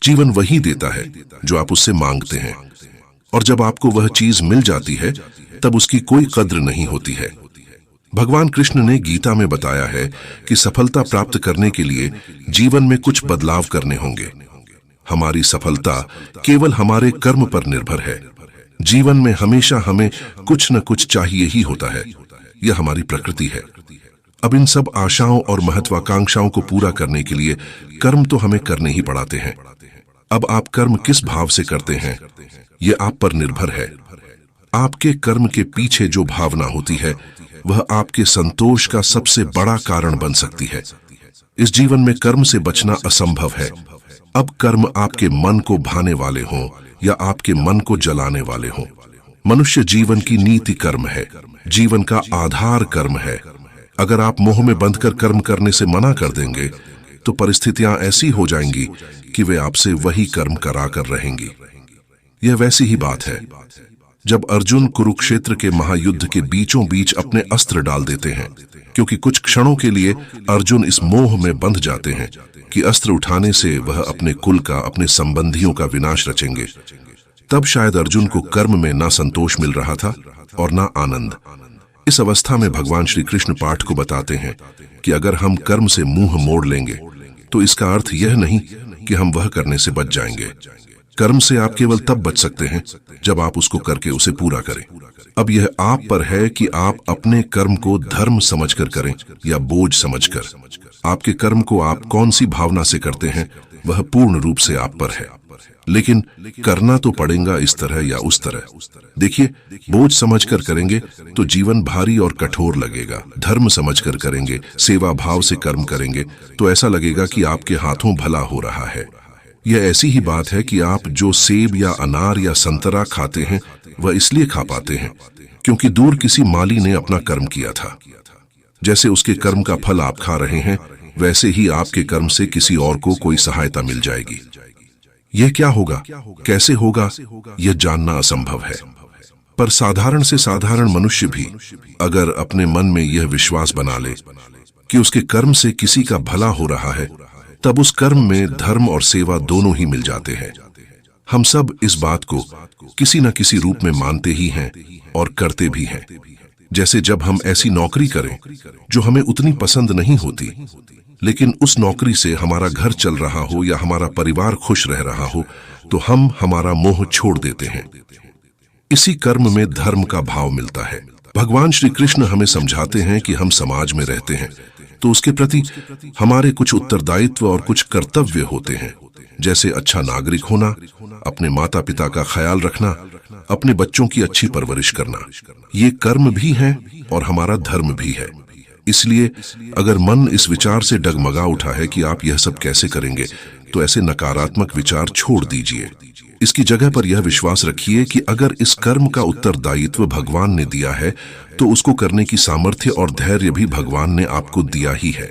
जीवन वही देता है जो आप उससे मांगते हैं, और जब आपको वह चीज मिल जाती है तब उसकी कोई कद्र नहीं होती है। भगवान कृष्ण ने गीता में बताया है कि सफलता प्राप्त करने के लिए जीवन में कुछ बदलाव करने होंगे। हमारी सफलता केवल हमारे कर्म पर निर्भर है। जीवन में हमेशा हमें कुछ न कुछ चाहिए ही होता है, यह हमारी प्रकृति है। अब इन सब आशाओं और महत्वाकांक्षाओं को पूरा करने के लिए कर्म तो हमें करने ही पड़ाते हैं। अब आप कर्म किस भाव से करते हैं, यह आप पर निर्भर है। आपके कर्म के पीछे जो भावना होती है वह आपके संतोष का सबसे बड़ा कारण बन सकती है। इस जीवन में कर्म से बचना असंभव है। अब कर्म आपके मन को भाने वाले हों या आपके मन को जलाने वाले हों, मनुष्य जीवन की नीति कर्म है, जीवन का आधार कर्म है। अगर आप मोह में बंधकर कर्म करने से मना कर देंगे तो परिस्थितियां ऐसी हो जाएंगी कि वे आपसे वही कर्म करा कर रहेंगी। यह वैसी ही बात है जब अर्जुन कुरुक्षेत्र के महायुद्ध के बीचों बीच अपने अस्त्र डाल देते हैं, क्योंकि कुछ क्षणों के लिए अर्जुन इस मोह में बंध जाते हैं कि अस्त्र उठाने से वह अपने कुल का, अपने संबंधियों का विनाश रचेंगे। तब शायद अर्जुन को कर्म में ना संतोष मिल रहा था और ना आनंद। इस अवस्था में भगवान श्री कृष्ण पाठ को बताते हैं कि अगर हम कर्म से मुंह मोड़ लेंगे तो इसका अर्थ यह नहीं कि हम वह करने से बच जाएंगे। कर्म से आप केवल तब बच सकते हैं जब आप उसको करके उसे पूरा करें। अब यह आप पर है कि आप अपने कर्म को धर्म समझकर करें या बोझ समझकर। आपके कर्म को आप कौन सी भावना से करते हैं वह पूर्ण रूप से आप पर है, लेकिन करना तो पड़ेगा इस तरह या उस तरह। देखिए, बोझ समझकर करेंगे तो जीवन भारी और कठोर लगेगा। धर्म समझकर करेंगे, सेवा भाव से कर्म करेंगे तो ऐसा लगेगा कि आपके हाथों भला हो रहा है। यह ऐसी ही बात है कि आप जो सेब या अनार या संतरा खाते हैं वह इसलिए खा पाते हैं क्योंकि दूर किसी माली ने अपना कर्म किया था। जैसे उसके कर्म का फल आप खा रहे हैं, वैसे ही आपके कर्म से किसी और को कोई सहायता मिल जाएगी। यह क्या होगा, कैसे होगा, यह जानना असंभव है। पर साधारण से साधारण मनुष्य भी अगर अपने मन में यह विश्वास बना ले कि उसके कर्म से किसी का भला हो रहा है, तब उस कर्म में धर्म और सेवा दोनों ही मिल जाते हैं। हम सब इस बात को किसी न किसी रूप में मानते ही हैं और करते भी हैं। जैसे जब हम ऐसी नौकरी करें जो हमें उतनी पसंद नहीं होती, लेकिन उस नौकरी से हमारा घर चल रहा हो या हमारा परिवार खुश रह रहा हो, तो हम हमारा मोह छोड़ देते हैं। इसी कर्म में धर्म का भाव मिलता है। भगवान श्री कृष्ण हमें समझाते हैं कि हम समाज में रहते हैं तो उसके प्रति हमारे कुछ उत्तरदायित्व और कुछ कर्तव्य होते हैं, जैसे अच्छा नागरिक होना, अपने माता पिता का ख्याल रखना, अपने बच्चों की अच्छी परवरिश करना। ये कर्म भी हैं और हमारा धर्म भी है। इसलिए अगर मन इस विचार से डगमगा उठा है कि आप यह सब कैसे करेंगे, तो ऐसे नकारात्मक विचार छोड़ दीजिए। इसकी जगह पर यह विश्वास रखिए कि अगर इस कर्म का उत्तरदायित्व भगवान ने दिया है तो उसको करने की सामर्थ्य और धैर्य भी भगवान ने आपको दिया ही है।